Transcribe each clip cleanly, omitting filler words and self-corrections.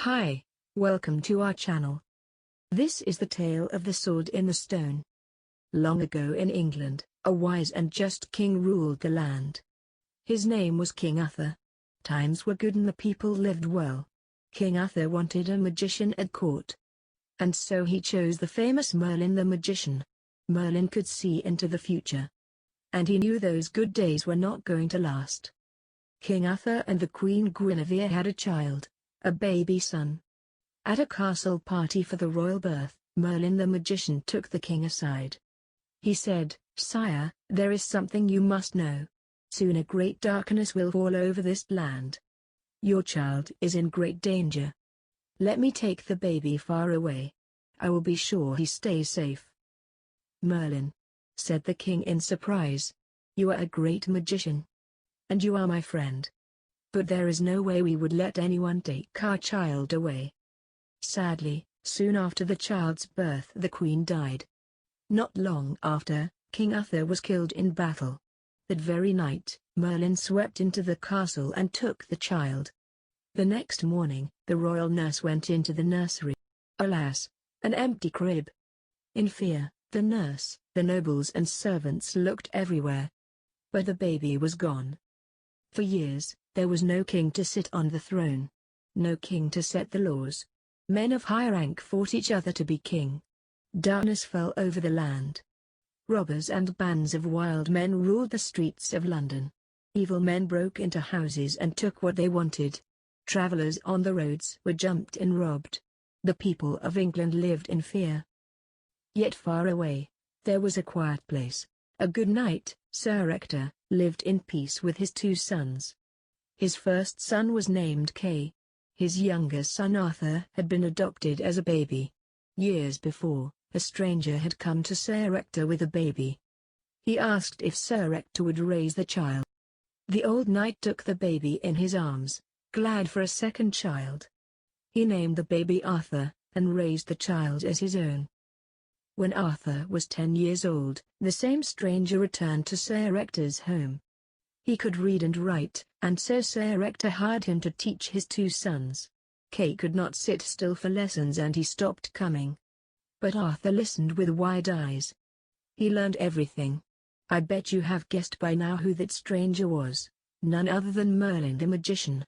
Hi, welcome to our channel. This is the tale of the sword in the stone. Long ago in England, a wise and just king ruled the land. His name was King Arthur. Times were good and the people lived well. King Arthur wanted a magician at court. And so he chose the famous Merlin the magician. Merlin could see into the future. And he knew those good days were not going to last. King Arthur and the Queen Guinevere had a child, a baby son. At a castle party for the royal birth, Merlin the magician took the king aside. He said, "Sire, there is something you must know. Soon a great darkness will fall over this land. Your child is in great danger. Let me take the baby far away. I will be sure he stays safe." "Merlin," said the king in surprise, "you are a great magician. And you are my friend. But there is no way we would let anyone take our child away." Sadly, soon after the child's birth the queen died. Not long after, King Arthur was killed in battle. That very night, Merlin swept into the castle and took the child. The next morning, the royal nurse went into the nursery. Alas, an empty crib. In fear, the nurse, the nobles and servants looked everywhere. But the baby was gone. For years, there was no king to sit on the throne. No king to set the laws. Men of high rank fought each other to be king. Darkness fell over the land. Robbers and bands of wild men ruled the streets of London. Evil men broke into houses and took what they wanted. Travelers on the roads were jumped and robbed. The people of England lived in fear. Yet far away, there was a quiet place. A good knight, Sir Ector, lived in peace with his two sons. His first son was named Kay. His younger son Arthur had been adopted as a baby. Years before, a stranger had come to Sir Ector with a baby. He asked if Sir Ector would raise the child. The old knight took the baby in his arms, glad for a second child. He named the baby Arthur, and raised the child as his own. When Arthur was 10 years old, the same stranger returned to Sir Ector's home. He could read and write, and so Sir Ector hired him to teach his two sons. Kay could not sit still for lessons and he stopped coming. But Arthur listened with wide eyes. He learned everything. I bet you have guessed by now who that stranger was, none other than Merlin the magician.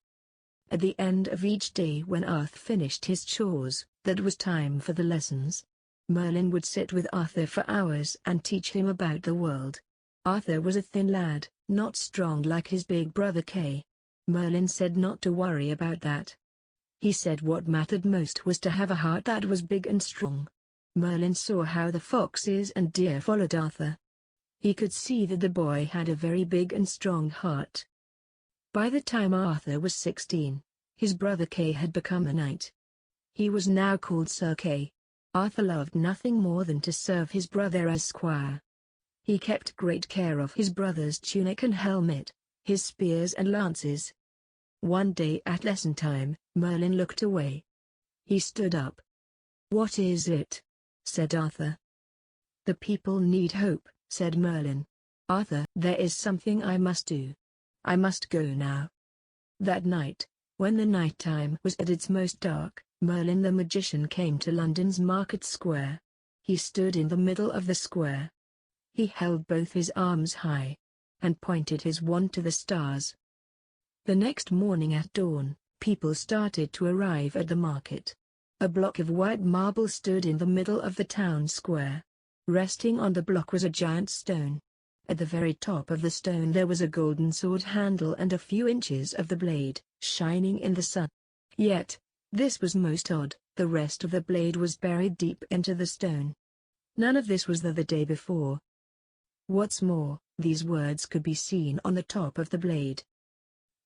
At the end of each day when Arthur finished his chores, that was time for the lessons. Merlin would sit with Arthur for hours and teach him about the world. Arthur was a thin lad, not strong like his big brother Kay. Merlin said not to worry about that. He said what mattered most was to have a heart that was big and strong. Merlin saw how the foxes and deer followed Arthur. He could see that the boy had a very big and strong heart. By the time Arthur was 16, his brother Kay had become a knight. He was now called Sir Kay. Arthur loved nothing more than to serve his brother as squire. He kept great care of his brother's tunic and helmet, his spears and lances. One day at lesson time, Merlin looked away. He stood up. "What is it?" said Arthur. "The people need hope," said Merlin. "Arthur, there is something I must do. I must go now." That night, when the night time was at its most dark, Merlin the magician came to London's Market Square. He stood in the middle of the square. He held both his arms high, and pointed his wand to the stars. The next morning at dawn, people started to arrive at the market. A block of white marble stood in the middle of the town square. Resting on the block was a giant stone. At the very top of the stone there was a golden sword handle and a few inches of the blade, shining in the sun. Yet, this was most odd, the rest of the blade was buried deep into the stone. None of this was there the day before. What's more, these words could be seen on the top of the blade.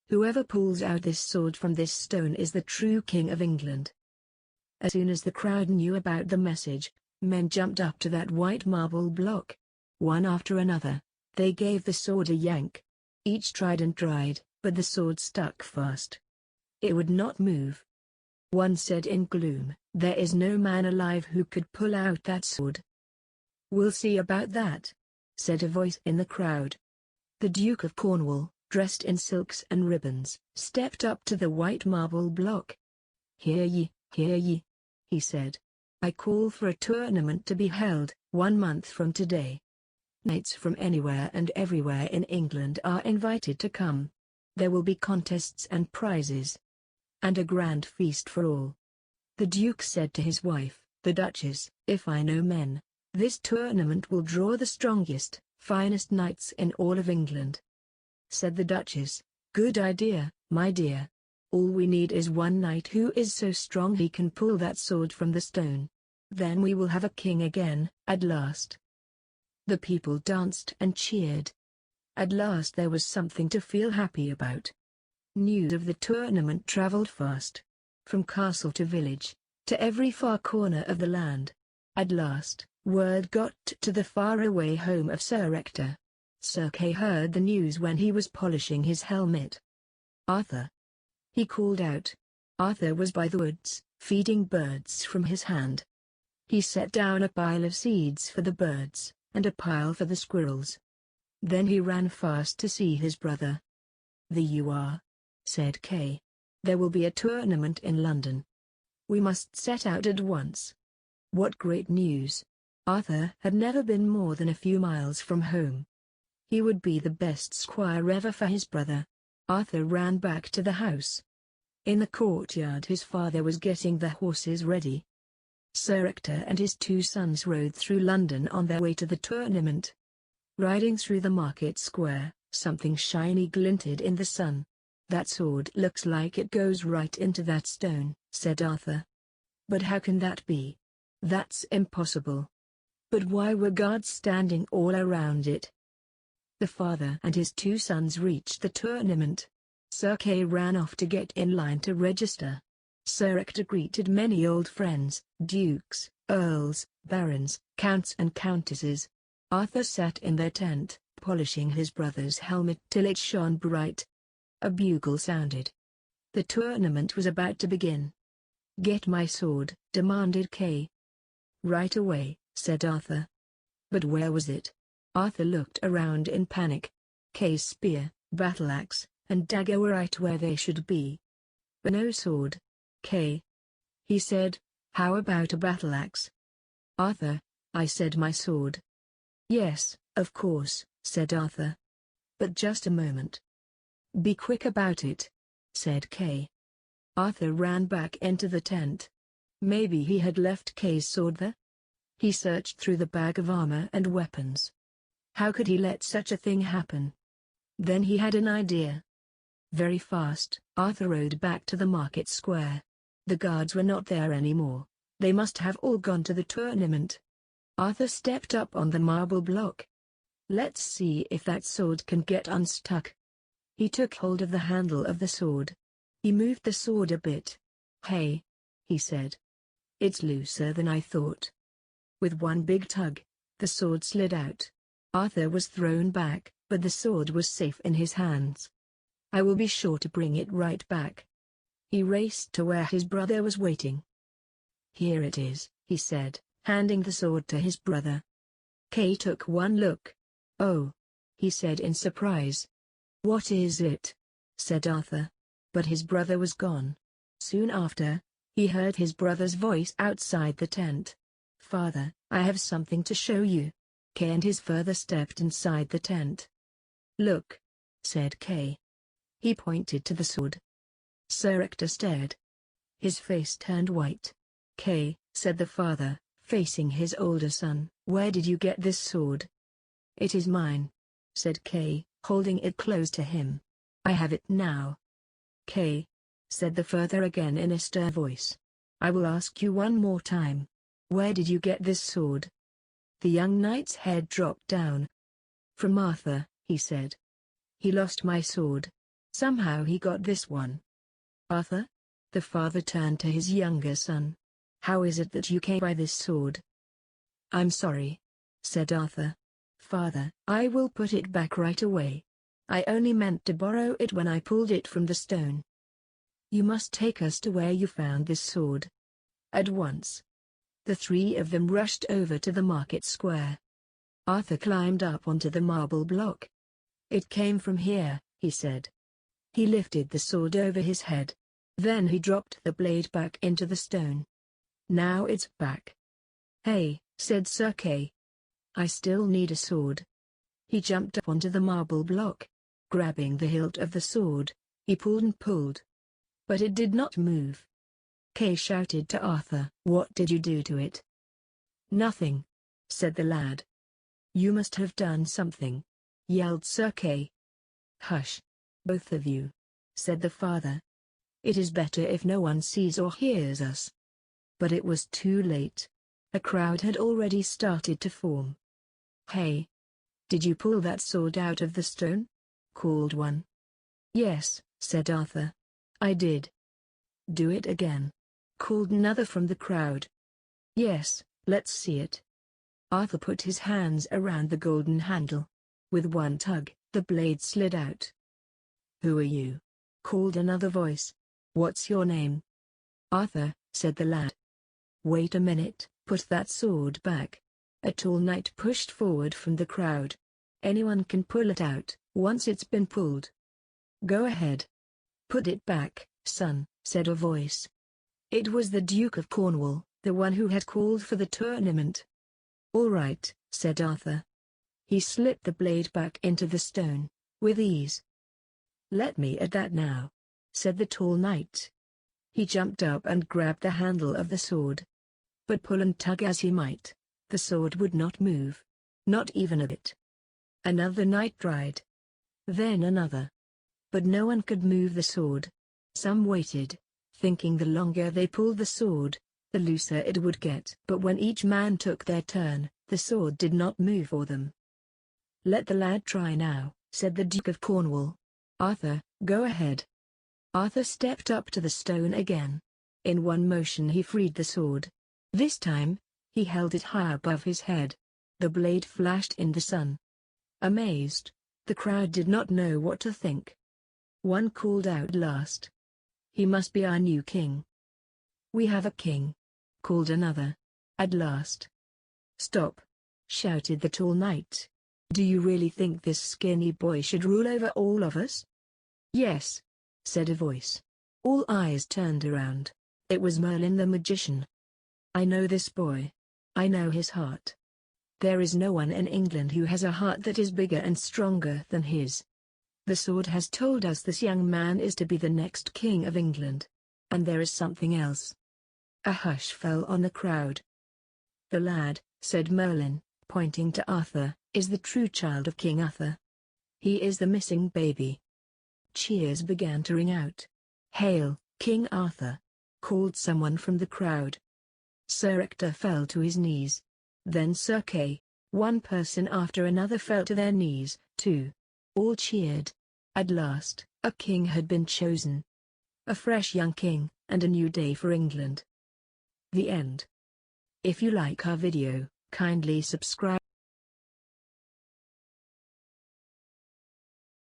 "Whoever pulls out this sword from this stone is the true King of England." As soon as the crowd knew about the message, men jumped up to that white marble block. One after another, they gave the sword a yank. Each tried and tried, but the sword stuck fast. It would not move. One said in gloom, "There is no man alive who could pull out that sword." "We'll see about that," said a voice in the crowd. The Duke of Cornwall, dressed in silks and ribbons, stepped up to the white marble block. Hear ye, he said. I call for a tournament to be held 1 month from today. Knights from anywhere and everywhere in England are invited to come. There will be contests and prizes, and a grand feast for all. The Duke said to his wife, the Duchess, if I know men, this tournament will draw the strongest, finest knights in all of England. Said the Duchess, good idea, my dear. All we need is one knight who is so strong he can pull that sword from the stone. Then we will have a king again, at last. The people danced and cheered. At last there was something to feel happy about. News of the tournament traveled fast. From castle to village, to every far corner of the land. At last, word got to the faraway home of Sir Ector. Sir Kay heard the news when he was polishing his helmet. Arthur! He called out. Arthur was by the woods, feeding birds from his hand. He set down a pile of seeds for the birds, and a pile for the squirrels. Then he ran fast to see his brother. There you are, said Kay. There will be a tournament in London. We must set out at once. What great news! Arthur had never been more than a few miles from home. He would be the best squire ever for his brother. Arthur ran back to the house. In the courtyard his father was getting the horses ready. Sir Ector and his 2 sons rode through London on their way to the tournament. Riding through the market square, something shiny glinted in the sun. That sword looks like it goes right into that stone, said Arthur. But how can that be? That's impossible. But why were guards standing all around it? The father and his 2 sons reached the tournament. Sir Kay ran off to get in line to register. Sir Ector greeted many old friends, dukes, earls, barons, counts and countesses. Arthur sat in their tent, polishing his brother's helmet till it shone bright. A bugle sounded. The tournament was about to begin. Get my sword, demanded Kay. Right away, said Arthur. But where was it? Arthur looked around in panic. Kay's spear, battle-axe, and dagger were right where they should be. But no sword. Kay, he said, how about a battle-axe? Arthur, I said my sword. Yes, of course, said Arthur. But just a moment. Be quick about it, said Kay. Arthur ran back into the tent. Maybe he had left Kay's sword there? He searched through the bag of armor and weapons. How could he let such a thing happen? Then he had an idea. Very fast, Arthur rode back to the market square. The guards were not there anymore. They must have all gone to the tournament. Arthur stepped up on the marble block. Let's see if that sword can get unstuck. He took hold of the handle of the sword. He moved the sword a bit. Hey, he said. It's looser than I thought. With one big tug, the sword slid out. Arthur was thrown back, but the sword was safe in his hands. I will be sure to bring it right back. He raced to where his brother was waiting. Here it is, he said, handing the sword to his brother. Kay took one look. Oh, he said in surprise. What is it? Said Arthur. But his brother was gone. Soon after, he heard his brother's voice outside the tent. Father, I have something to show you. Kay and his father stepped inside the tent. Look, said Kay. He pointed to the sword. Sir Ector stared. His face turned white. Kay, said the father, facing his older son, where did you get this sword? It is mine, said Kay, holding it close to him. I have it now. Kay, said the father again in a stern voice. I will ask you one more time. Where did you get this sword? The young knight's head dropped down. From Arthur, he said. He lost my sword. Somehow he got this one. Arthur? The father turned to his younger son. How is it that you came by this sword? I'm sorry, said Arthur. Father, I will put it back right away. I only meant to borrow it when I pulled it from the stone. You must take us to where you found this sword. At once. The 3 of them rushed over to the market square. Arthur climbed up onto the marble block. It came from here, he said. He lifted the sword over his head. Then he dropped the blade back into the stone. Now it's back. Hey, said Sir Kay. I still need a sword. He jumped up onto the marble block. Grabbing the hilt of the sword, he pulled and pulled. But it did not move. Kay shouted to Arthur. What did you do to it? Nothing, said the lad. You must have done something, yelled Sir Kay. Hush, both of you, said the father. It is better if no one sees or hears us. But it was too late. A crowd had already started to form. Hey! Did you pull that sword out of the stone? Called one. Yes, said Arthur. I did. Do it again. Called another from the crowd. Yes, let's see it. Arthur put his hands around the golden handle. With one tug, the blade slid out. Who are you? Called another voice. What's your name? Arthur, said the lad. Wait a minute, put that sword back. A tall knight pushed forward from the crowd. Anyone can pull it out, once it's been pulled. Go ahead. Put it back, son, said a voice. It was the Duke of Cornwall, the one who had called for the tournament. All right, said Arthur. He slipped the blade back into the stone, with ease. Let me at that now, said the tall knight. He jumped up and grabbed the handle of the sword. But pull and tug as he might, the sword would not move. Not even a bit. Another knight tried. Then another. But no one could move the sword. Some waited, thinking the longer they pulled the sword, the looser it would get. But when each man took their turn, the sword did not move for them. Let the lad try now, said the Duke of Cornwall. Arthur, go ahead. Arthur stepped up to the stone again. In one motion he freed the sword. This time, he held it high above his head. The blade flashed in the sun. Amazed, the crowd did not know what to think. One called out last. He must be our new king. We have a king, called another. At last. Stop, shouted the tall knight. Do you really think this skinny boy should rule over all of us? Yes, said a voice. All eyes turned around. It was Merlin the magician. I know this boy. I know his heart. There is no one in England who has a heart that is bigger and stronger than his. The sword has told us this young man is to be the next king of England. And there is something else. A hush fell on the crowd. The lad, said Merlin, pointing to Arthur, is the true child of King Arthur. He is the missing baby. Cheers began to ring out. Hail, King Arthur, called someone from the crowd. Sir Ector fell to his knees. Then Sir Kay. One person after another fell to their knees, too. All cheered. At last, a king had been chosen. A fresh young king, and a new day for England. The end. If you like our video, kindly subscribe.